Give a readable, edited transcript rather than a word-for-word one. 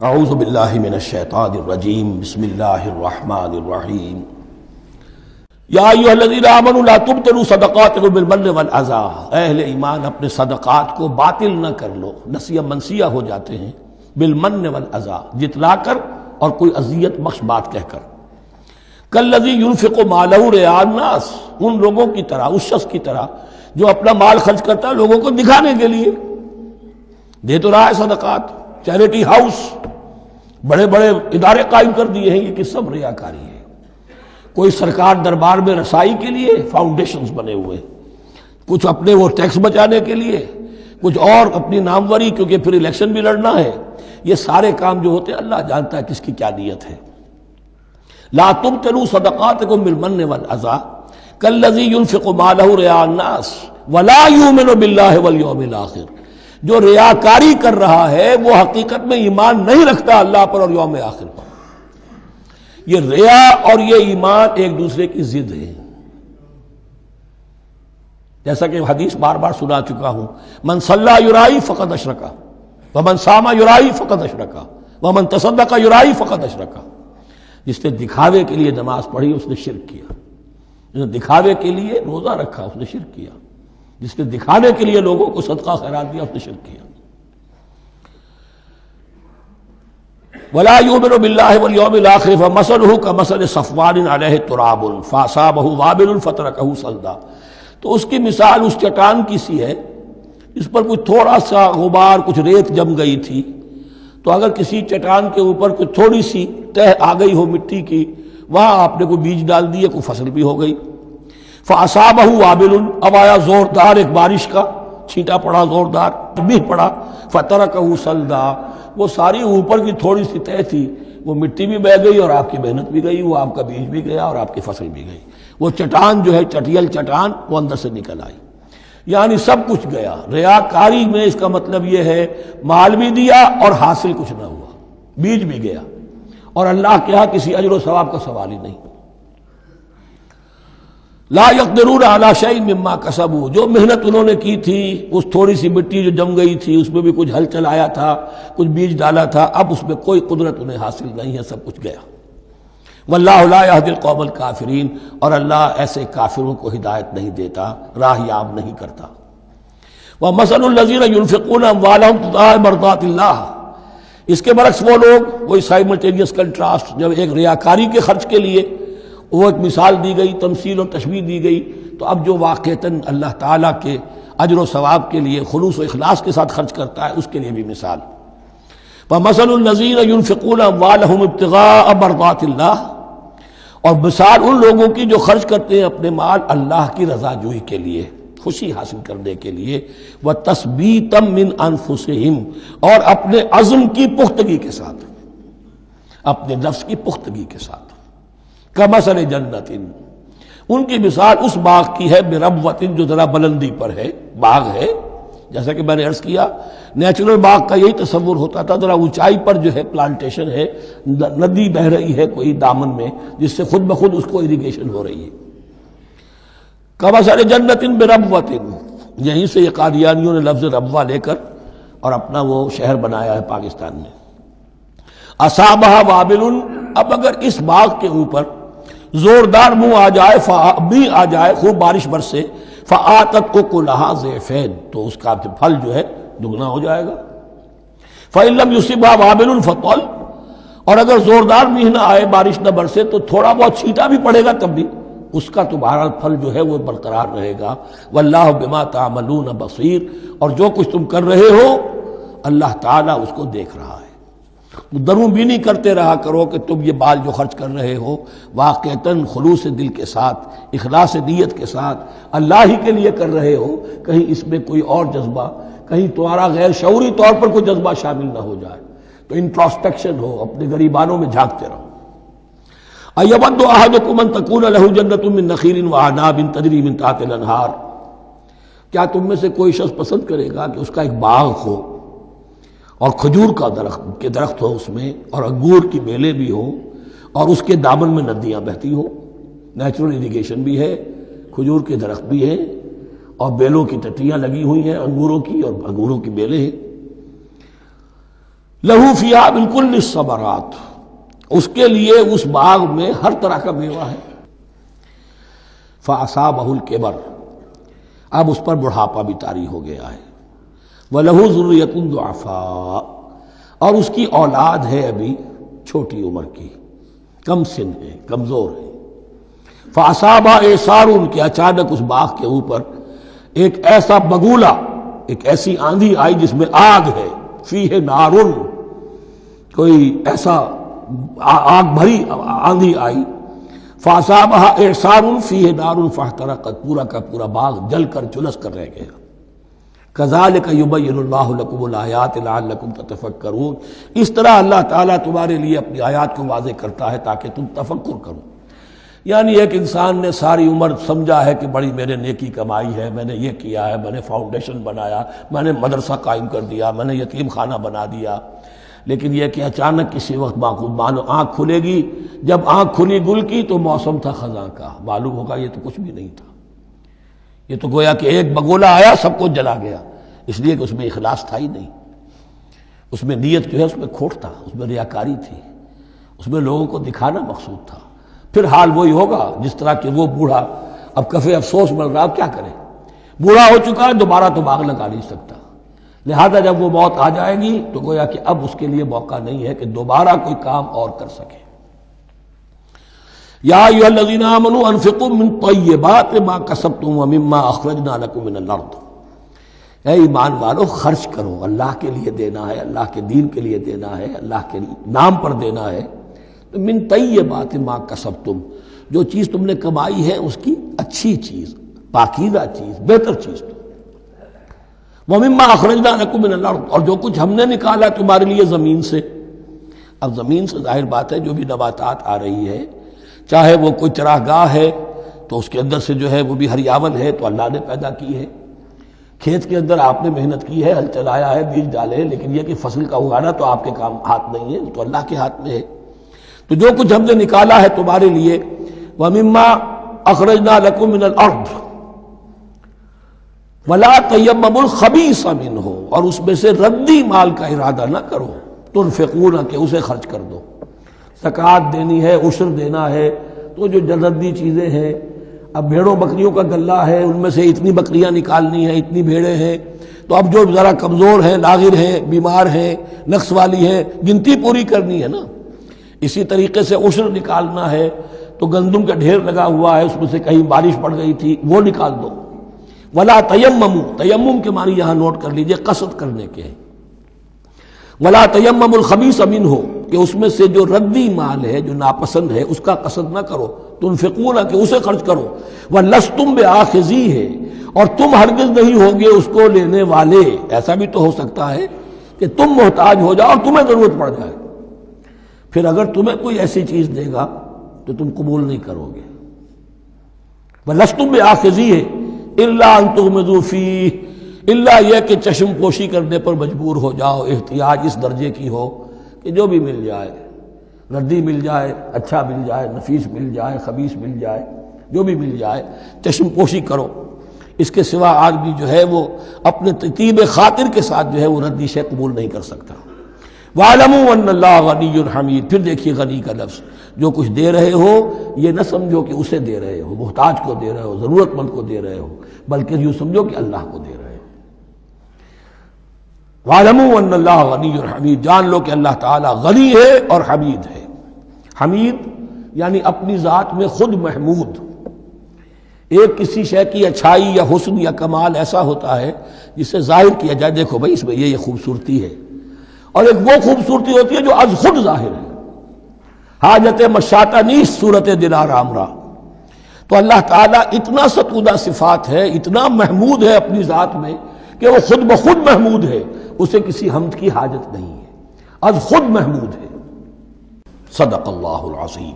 اعوذ باللہ من الشیطان الرجیم بسم اللہ الرحمن الرحیم یا ایھا الذین آمنوا لا تبطلوا صدقاتکم بالمن والأذی، اہل ایمان اپنے صدقات کو باطل نہ کر لو، نسیہ منسیہ ہو جاتے ہیں، بالمن والأذی، جتلا کر اور کوئی اذیت بخش بات کہہ کر، کالذی ينفق مالہ رئاء الناس، ان لوگوں کی طرح، اس شخص کی طرح جو اپنا مال خرچ کرتا ہے لوگوں کو دکھانے کے لیے، دے تو رہا ہے صدقات، چیریٹی ہاؤس، بڑے بڑے ادارے قائم کر دیے ہیں، یہ کہ سب ریاکاری ہے۔ کوئی سرکار دربار میں رسائی کے لیے فاؤنڈیشنز بنے ہوئے، کچھ اپنے وہ ٹیکس بچانے کے لیے، کچھ اور اپنی ناموری، کیونکہ پھر الیکشن بھی لڑنا ہے۔ یہ سارے کام جو ہوتے ہیں اللہ جانتا ہے کس کی کیا نیت ہے۔ لا تبطلوا صدقاتکم بالمن والأذی کالذی ينفق مالہ رئاء الناس ولا یؤمن باللہ والیوم الآخر، جو ریاکاری کر رہا ہے وہ حقیقت میں ایمان نہیں رکھتا اللہ پر اور یوم آخر پر۔ یہ ریا اور یہ ایمان ایک دوسرے کی ضد ہے، جیسا کہ حدیث بار بار سنا چکا ہوں، من صلی یرائی فقد اشرکا ومن صام یرائی فقد اشرکا ومن تصدق یرائی فقد اشرکا۔ جس نے دکھاوے کے لیے نماز پڑھی اس نے شرک کیا، جس نے دکھاوے کے لیے روزہ رکھا اس نے شرک کیا، جس نے دکھانے کے لیے لوگوں کو صدقہ خیرات دیا اس نے شرک کیا۔ ولا یؤمن باللہ والیوم الآخر فمثلہ کمثل صفوان علیہ تراب فاصابہ وابل فترکہ صلدا، تو اس کی مثال اس چٹان کی سی ہے، اس پر کچھ تھوڑا سا غبار، کچھ ریت جم گئی تھی، تو اگر کسی چٹان کے اوپر کچھ تھوڑی سی تہ آ گئی ہو مٹی کی، وہاں آپ نے کوئی بیج ڈال دیے، کوئی فصل بھی ہو گئی۔ فاصابہ وابل، اب آیا زوردار ایک بارش کا چھینٹا پڑا، زوردار بھی پڑا، فترکہ صلدا، وہ ساری اوپر کی تھوڑی سی تہ تھی، وہ مٹی بھی بہہ گئی اور آپ کی محنت بھی گئی، وہ آپ کا بیج بھی گیا اور آپ کی فصل بھی گئی۔ وہ چٹان جو ہے چٹیل چٹان وہ اندر سے نکل آئی، یعنی سب کچھ گیا۔ ریاکاری میں اس کا مطلب یہ ہے مال بھی دیا اور حاصل کچھ نہ ہوا، بیج بھی گیا، اور اللہ کے ہاں کسی اجر و ثواب کا سوال ہی نہیں۔ لا یقدرون علی شیء مما کسبوا، جو محنت انہوں نے کی تھی، اس تھوڑی سی مٹی جو جم گئی تھی اس میں بھی کچھ ہل چلایا تھا، کچھ بیج ڈالا تھا، اب اس میں کوئی قدرت انہیں حاصل نہیں ہے، سب کچھ گیا۔ واللہ لا یہدی القوم الکافرین، اور اللہ ایسے کافروں کو ہدایت نہیں دیتا، راہ یاب نہیں کرتا۔ ومثل الذین ینفقون اموالہم ابتغاء مرضات اللہ، اس کے برعکس وہ لوگ، وہی سائملٹینیس کنٹراسٹ، جب ایک ریاکاری کے خرچ کے لیے وہ ایک مثال دی گئی، تمثیل اور تشبیہ دی گئی، تو اب جو واقعتاً اللہ تعالیٰ کے اجر و ثواب کے لیے خلوص و اخلاص کے ساتھ خرچ کرتا ہے اس کے لیے بھی مثال۔ ومثل الذین ینفقون اموالہم ابتغاء مرضات اللہ، اور مثال ان لوگوں کی جو خرچ کرتے ہیں اپنے مال اللہ کی رضا جوئی کے لیے، خوشی حاصل کرنے کے لیے، وتثبیتا من انفسہم، اور اپنے عزم کی پختگی کے ساتھ، اپنے نفس کی پختگی کے ساتھ۔ کمثل جنت، ان کی مثال اس باغ کی ہے، بربوۃ، جو ذرا بلندی پر ہے، باغ ہے، جیسا کہ میں نے عرض کیا نیچرل باغ کا یہی تصور ہوتا تھا، ذرا اونچائی پر جو ہے پلانٹیشن ہے، ندی بہہ رہی ہے کوئی دامن میں جس سے خود بخود اس کو اریگیشن ہو رہی ہے۔ کمثل جنت بربوۃ، یہیں سے یہ قادیانیوں نے لفظ ربوہ لے کر اور اپنا وہ شہر بنایا ہے پاکستان میں۔ اصابہ وابل، اب اگر اس باغ کے اوپر زوردار منہ آ جائے، بھی آ جائے، خوب بارش برسے، فآتت اکلھا ضعفین، تو اس کا پھل جو ہے دگنا ہو جائے گا۔ فإن لم یصبھا وابل فطل، اور اگر زوردار میہ نہ آئے، بارش نہ برسے، تو تھوڑا بہت چھینٹا بھی پڑے گا تب بھی اس کا تو بہرحال پھل جو ہے وہ برقرار رہے گا۔ واللہ بما تعملون بصیر، اور جو کچھ تم کر رہے ہو اللہ تعالیٰ اس کو دیکھ رہا ہے۔ دروں بینی کرتے رہا کرو کہ تم یہ مال جو خرچ کر رہے ہو واقعتاً خلوص دل کے ساتھ، اخلاص نیت کے ساتھ اللہ ہی کے لیے کر رہے ہو، کہیں اس میں کوئی اور جذبہ، کہیں تمہارا غیر شعوری طور پر کوئی جذبہ شامل نہ ہو جائے، تو انٹراسپیکشن ہو، اپنے غریبانوں میں جھانکتے رہو۔ ایود احدکم ان تکون لہ جنۃ من نخیل واعناب تجری من تحتہا الانہار، کیا تم میں سے کوئی شخص پسند کرے گا کہ اس کا ایک باغ ہو اور کھجور کا درخت ہو اس میں، اور انگور کی بیلیں بھی ہوں، اور اس کے دامن میں ندیاں بہتی ہوں، نیچرل اریگیشن بھی ہے، کھجور کے درخت بھی ہیں، اور بیلوں کی ٹٹیاں لگی ہوئی ہیں انگوروں کی، اور انگوروں کی بیلیں ہیں۔ لہو فیہا من کل الثمرات، اس کے لیے اس باغ میں ہر طرح کا میوہ ہے. فاصابہ الکبر، اب اس پر بڑھاپا بھی طاری ہو گیا ہے. وَلَهُ ذُرِّيَّةٌ ضُعَفَاء، اور اس کی اولاد ہے ابھی چھوٹی عمر کی، کم سن ہے، کمزور ہے. فَأَصَابَهَا إِعْصَارٌ، کہ اچانک اس باغ کے اوپر ایک ایسا بگولا، ایک ایسی آندھی آئی جس میں آگ ہے. فیہ نارن، کوئی ایسا آگ بھری آندھی آئی. فَأَصَابَهَا إِعْصَارٌ فِيهِ نَارٌ فَاحْتَرَقَتْ، پورا کا پورا باغ جل کر جلس کر رہ گیا. كَذَلِكَ يُبَيِّنُ اللَّهُ لَكُمُ الْآيَاتِ لَعَلَّكُمْ تَتَفَكَّرُونَ، اس طرح اللہ تعالیٰ تمہارے لیے اپنی آیات کو واضح کرتا ہے تاکہ تم تفکر کرو. یعنی ایک انسان نے ساری عمر سمجھا ہے کہ بڑی میرے نیکی کمائی ہے، میں نے یہ کیا ہے، میں نے فاؤنڈیشن بنایا، میں نے مدرسہ قائم کر دیا، میں نے یتیم خانہ بنا دیا. لیکن یہ کہ اچانک کسی وقت مانو آنکھ کھلے گی، جب آنکھ کھلی گل کی تو موسم تھا خزاں کا، معلوم ہوگا یہ تو کچھ بھی نہیں تھا. یہ تو گویا کہ ایک بگولا آیا سب کو جلا گیا، اس لیے کہ اس میں اخلاص تھا ہی نہیں. اس میں نیت جو ہے اس میں کھوٹ تھا، اس میں ریاکاری تھی، اس میں لوگوں کو دکھانا مقصود تھا. پھر حال وہی ہوگا جس طرح کہ وہ بوڑھا اب کفے افسوس مل رہا، اب کیا کرے، بوڑھا ہو چکا ہے، دوبارہ تو باغ لگا نہیں سکتا. لہذا جب وہ موت آ جائے گی تو گویا کہ اب اس کے لیے موقع نہیں ہے کہ دوبارہ کوئی کام اور کر سکے. یا ایھا الذین آمنوا انفقوا من طیبات ما کسبتم ومما اخرجنا لکم من الارض، اے ایمان والو خرچ کرو، اللہ کے لیے دینا ہے، اللہ کے دین کے لیے دینا ہے، اللہ کے نام پر دینا ہے. تو من طیبات ما کسبتم، جو چیز تم نے کمائی ہے اس کی اچھی چیز، پاکیزہ چیز، بہتر چیز. وَمِمَّا أَخْرَجْنَا لَكُم مِّنَ الْأَرْضِ، اور جو کچھ ہم نے نکالا تمہارے لیے زمین سے. اب زمین سے ظاہر بات ہے جو بھی نباتات آ رہی ہے، چاہے وہ کوئی چراگاہ ہے تو اس کے اندر سے جو ہے وہ بھی ہریاول ہے تو اللہ نے پیدا کی ہے. کھیت کے اندر آپ نے محنت کی ہے، ہل چلایا ہے، بیج ڈالے، لیکن یہ کہ فصل کا اگانا تو آپ کے کام ہاتھ نہیں ہے، تو اللہ کے ہاتھ میں ہے. تو جو کچھ ہم نے نکالا ہے تمہارے لیے، وَمِمَّا أَخْرَجْنَا لَكُم مِّنَ الْأَرْضِ وَلَا تَيَمَّمُوا الْخَبِيثَ مِنْهُ، اور اس میں سے ردی مال کا ارادہ نہ کرو. تنفقون، کہ اسے خرچ کر دو. زکوٰۃ دینی ہے، عشر دینا ہے، تو جو ردی چیزیں ہیں، اب بھیڑوں بکریوں کا غلہ ہے، ان میں سے اتنی بکریاں نکالنی ہیں، اتنی بھیڑیں ہیں، تو اب جو ذرا کمزور ہیں، لاغر ہیں، بیمار ہیں، نقص والی ہیں، گنتی پوری کرنی ہے نا. اسی طریقے سے عشر نکالنا ہے تو گندم کا ڈھیر لگا ہوا ہے، اس میں سے کہیں بارش پڑ گئی تھی، وہ نکال دو. ولا تیمموا، تیمم کے معنی یہاں نوٹ کر لیجئے قصد کرنے کے ہیں. ولا تیمموا الخبیث منہ، کہ اس میں سے جو ردی مال ہے، جو ناپسند ہے، اس کا قصد نہ کرو. تنفقون، کہ اسے خرچ کرو. ولستم بآخذیہ، اور تم ہرگز نہیں ہوگے اس کو لینے والے. ایسا بھی تو ہو سکتا ہے کہ تم محتاج ہو جاؤ اور تمہیں ضرورت پڑ جائے، پھر اگر تمہیں کوئی ایسی چیز دے گا تو تم قبول نہیں کرو گے. وَلَسْتُمْ بِآخِذِيهِ إِلَّا أَن تُغْمِضُوا فِيهِ، الا یہ کہ چشم پوشی کرنے پر مجبور ہو جاؤ، احتیاج اس درجے کی ہو کہ جو بھی مل جائے، ردی مل جائے، اچھا مل جائے، نفیس مل جائے، خبیث مل جائے، جو بھی مل جائے چشم پوشی کرو. اس کے سوا آدمی جو ہے وہ اپنے طیب خاطر کے ساتھ جو ہے وہ ردی شے قبول نہیں کر سکتا. وَاعْلَمُوا أَنَّ اللَّهَ غَنِيٌّ حَمِيدٌ، پھر دیکھیے غنی کا لفظ، جو کچھ دے رہے ہو یہ نہ سمجھو کہ اسے دے رہے ہو، محتاج کو دے رہے ہو، ضرورت مند کو دے رہے ہو، بلکہ یوں سمجھو کہ اللہ کو دے رہے ہو. وَاعْلَمُوا أَنَّ اللَّهَ غَنِيٌّ حَمِيدٌ، جان لو کہ اللہ تعالیٰ غنی ہے اور حمید ہے. حمید یعنی اپنی ذات میں خود محمود. ایک کسی شے کی اچھائی یا حسن یا کمال ایسا ہوتا ہے جسے ظاہر کیا جائے، دیکھو بھائی اس میں یہ خوبصورتی ہے، اور ایک وہ خوبصورتی ہوتی ہے جو از خود ظاہر ہے. حاجت مشاطہ نیست صورت دلار آمرا. تو اللہ تعالیٰ اتنا ستودہ صفات ہے، اتنا محمود ہے اپنی ذات میں کہ وہ خود بخود محمود ہے، اسے کسی حمد کی حاجت نہیں ہے، از خود محمود ہے. صدق اللہ العظیم.